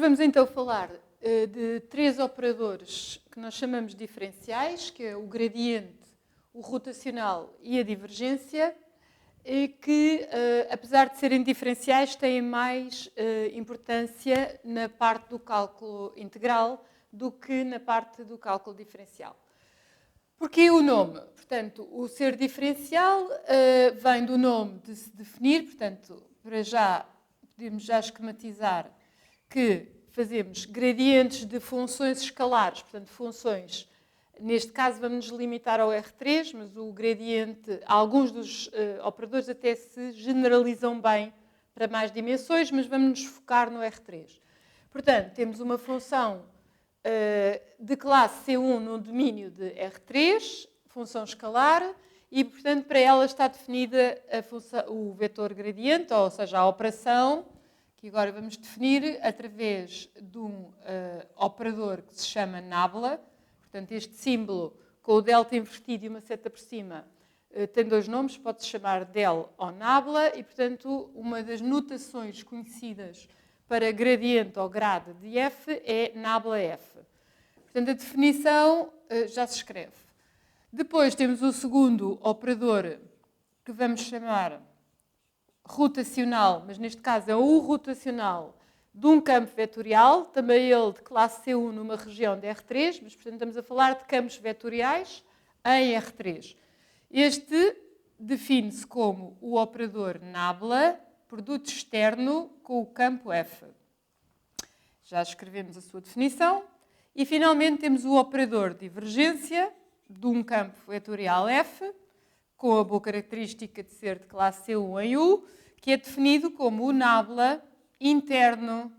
vamos então falar de três operadores que nós chamamos diferenciais, que é o gradiente, o rotacional e a divergência, e que, apesar de serem diferenciais, têm mais importância na parte do cálculo integral do que na parte do cálculo diferencial. Porquê o nome? Portanto, o ser diferencial vem do nome de se definir, portanto, para já, podemos já esquematizar que fazemos gradientes de funções escalares, portanto, funções, neste caso vamos nos limitar ao R3, mas o gradiente, alguns dos operadores até se generalizam bem para mais dimensões, mas vamos nos focar no R3. Portanto, temos uma função de classe C1 no domínio de R3, função escalar, e, portanto, para ela está definida a função, o vetor gradiente, ou seja, a operação, que agora vamos definir através de um operador que se chama nabla. Portanto, este símbolo com o delta invertido e uma seta por cima tem dois nomes, pode-se chamar del ou nabla, e, portanto, uma das notações conhecidas para gradiente ou grade de f é nabla f. Portanto, a definição já se escreve. Depois temos o segundo operador, que vamos chamar rotacional, mas neste caso é o rotacional de um campo vetorial, também ele de classe C1 numa região de R3, mas portanto estamos a falar de campos vetoriais em R3. Este define-se como o operador nabla, produto externo com o campo F. Já escrevemos a sua definição. E finalmente temos o operador de divergência de um campo vetorial F, com a boa característica de ser de classe C1 em U, que é definido como o nabla interno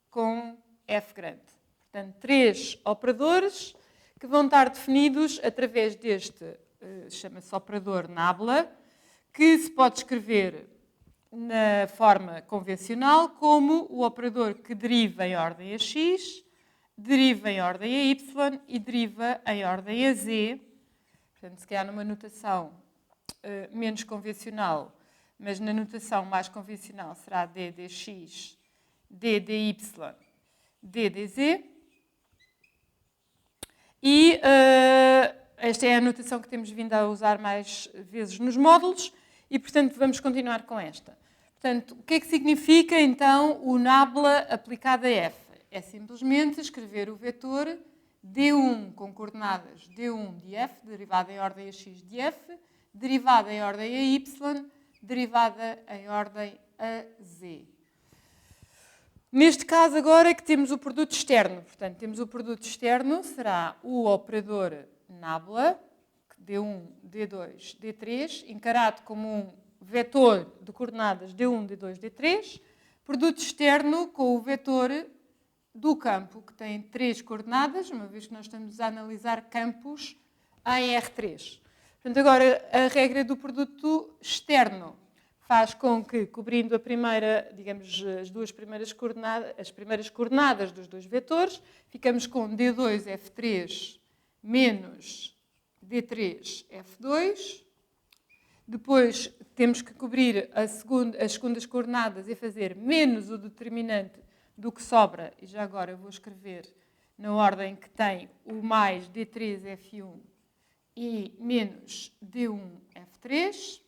com F grande. Portanto, três operadores que vão estar definidos através deste, chama-se operador nabla, que se pode escrever na forma convencional como o operador que deriva em ordem a x, deriva em ordem a y e deriva em ordem a z. Portanto, se calhar numa notação menos convencional, mas na notação mais convencional será d dx, d dy, d dz. E esta é a notação que temos vindo a usar mais vezes nos módulos e, portanto, vamos continuar com esta. Portanto, o que é que significa, então, o nabla aplicado a f? É simplesmente escrever o vetor d1 com coordenadas d1 de f, derivada em ordem a x de f, derivada em ordem a y, derivada em ordem a z. Neste caso agora é que temos o produto externo. Portanto, temos o produto externo, será o operador nabla, d1, d2, d3, encarado como um vetor de coordenadas d1, d2, d3, produto externo com o vetor do campo, que tem três coordenadas, uma vez que nós estamos a analisar campos em R3. Portanto, agora, a regra do produto externo faz com que, cobrindo a primeira, digamos, as primeiras coordenadas dos dois vetores, ficamos com D2, F3 menos D3, F2. Depois, temos que cobrir as segundas coordenadas e fazer menos o determinante do que sobra, e já agora eu vou escrever na ordem que tem o mais D3, F1 e menos D1, F3.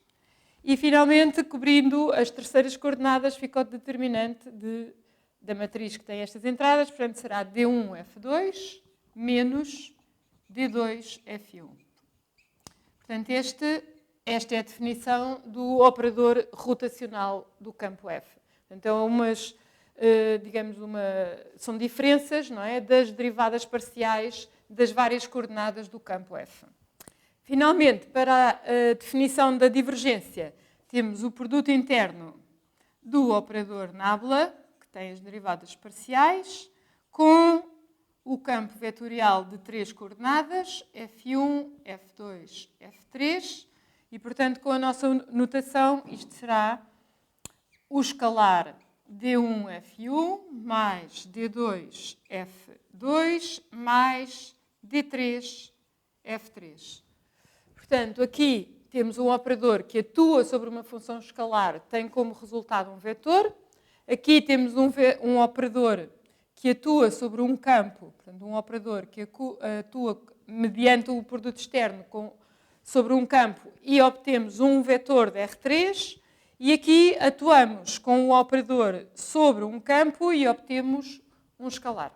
E, finalmente, cobrindo as terceiras coordenadas, fica o determinante da matriz que tem estas entradas, portanto, será D1, F2 menos D2, F1. Portanto, esta é a definição do operador rotacional do campo F. Então, são diferenças, não é, das derivadas parciais das várias coordenadas do campo F. Finalmente, para a definição da divergência, temos o produto interno do operador nabla, que tem as derivadas parciais, com o campo vetorial de três coordenadas, F1, F2, F3, e, portanto, com a nossa notação, isto será o escalar D1, F1, mais D2, F2, mais D3, F3. Portanto, aqui temos um operador que atua sobre uma função escalar, tem como resultado um vetor. Aqui temos um operador que atua sobre um campo, portanto, um operador que atua mediante o produto externo sobre um campo e obtemos um vetor de R3, e aqui atuamos com o operador sobre um campo e obtemos um escalar.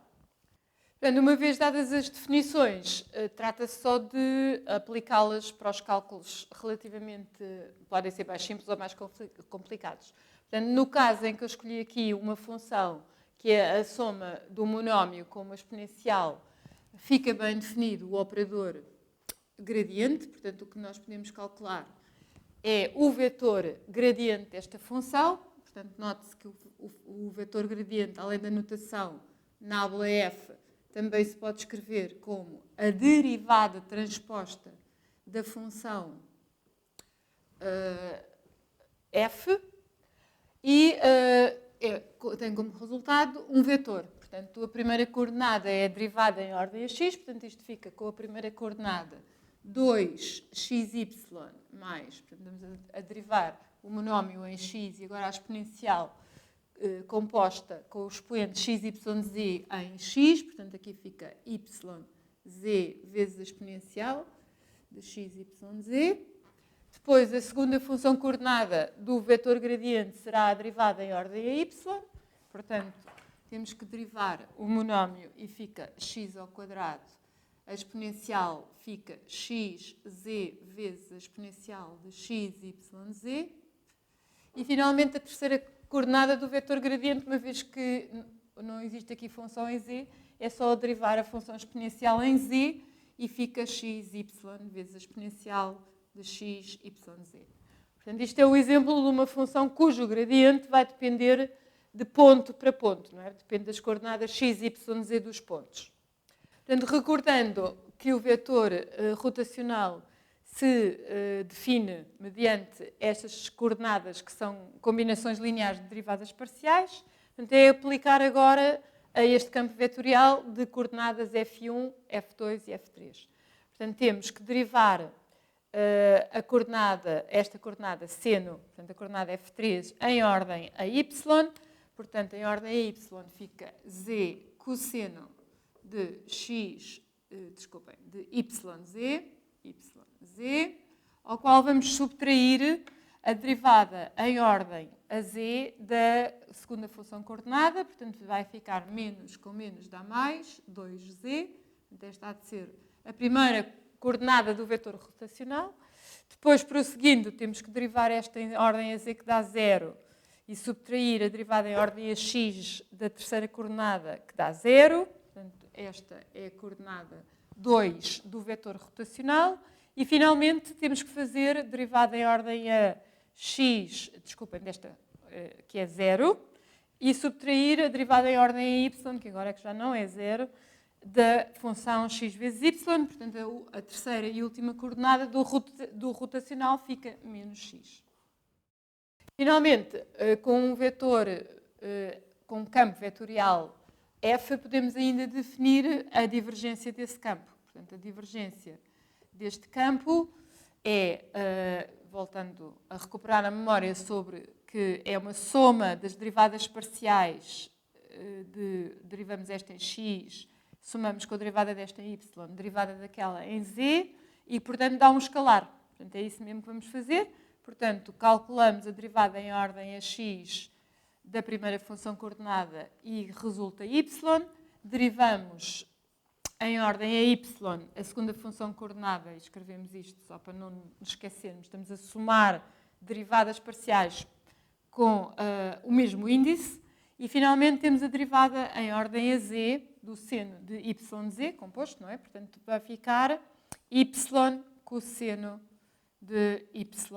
Portanto, uma vez dadas as definições, trata-se só de aplicá-las para os cálculos relativamente, podem ser mais simples ou mais complicados. Portanto, no caso em que eu escolhi aqui uma função que é a soma do monómio com uma exponencial, fica bem definido o operador gradiente, portanto, o que nós podemos calcular é o vetor gradiente desta função. Portanto, note-se que o vetor gradiente, além da notação nábula f, também se pode escrever como a derivada transposta da função f e tem como resultado um vetor. Portanto, a primeira coordenada é a derivada em ordem a x, portanto, isto fica com a primeira coordenada 2xy mais, portanto, vamos a derivar o monómio em x e agora a exponencial composta com o expoente xyz em x, portanto, aqui fica yz vezes a exponencial de xyz. Depois, a segunda função coordenada do vetor gradiente será a derivada em ordem a y, portanto, temos que derivar o monómio e fica x ao quadrado. A exponencial fica xz vezes a exponencial de xyz. E, finalmente, a terceira coordenada do vetor gradiente, uma vez que não existe aqui função em z, é só derivar a função exponencial em z e fica xy vezes a exponencial de xyz. Portanto, isto é o exemplo de uma função cujo gradiente vai depender de ponto para ponto, não é? Depende das coordenadas x, y, z dos pontos. Portanto, recordando que o vetor rotacional se define mediante estas coordenadas que são combinações lineares de derivadas parciais, portanto, é aplicar agora a este campo vetorial de coordenadas f1, f2 e f3. Portanto, temos que derivar esta coordenada seno, portanto, a coordenada f3 em ordem a y, portanto, em ordem a y fica z cosseno de x, de yz, ao qual vamos subtrair a derivada em ordem a z da segunda função coordenada, portanto, vai ficar menos com menos dá mais, 2z, portanto, esta há de ser a primeira coordenada do vetor rotacional. Depois, prosseguindo, temos que derivar esta em ordem a z que dá 0 e subtrair a derivada em ordem a x da terceira coordenada que dá 0. Portanto, esta é a coordenada 2 do vetor rotacional. E, finalmente, temos que fazer derivada em ordem a x, desta que é 0, e subtrair a derivada em ordem a y, que agora é que já não é 0, da função x vezes y, portanto, a terceira e última coordenada do rotacional fica menos x. Finalmente, com um vetor, com um campo vetorial f, podemos ainda definir a divergência desse campo. Portanto, a divergência deste campo é, voltando a recuperar a memória sobre que é uma soma das derivadas parciais, derivamos esta em x, somamos com a derivada desta em y, derivada daquela em z, e, portanto, dá um escalar. Portanto, é isso mesmo que vamos fazer. Portanto, calculamos a derivada em ordem a x da primeira função coordenada e resulta y. Derivamos em ordem a y a segunda função coordenada, e escrevemos isto só para não nos esquecermos, estamos a somar derivadas parciais com o mesmo índice. E, finalmente, temos a derivada em ordem a z do seno de yz, composto, não é? Portanto, vai ficar y cosseno de yz.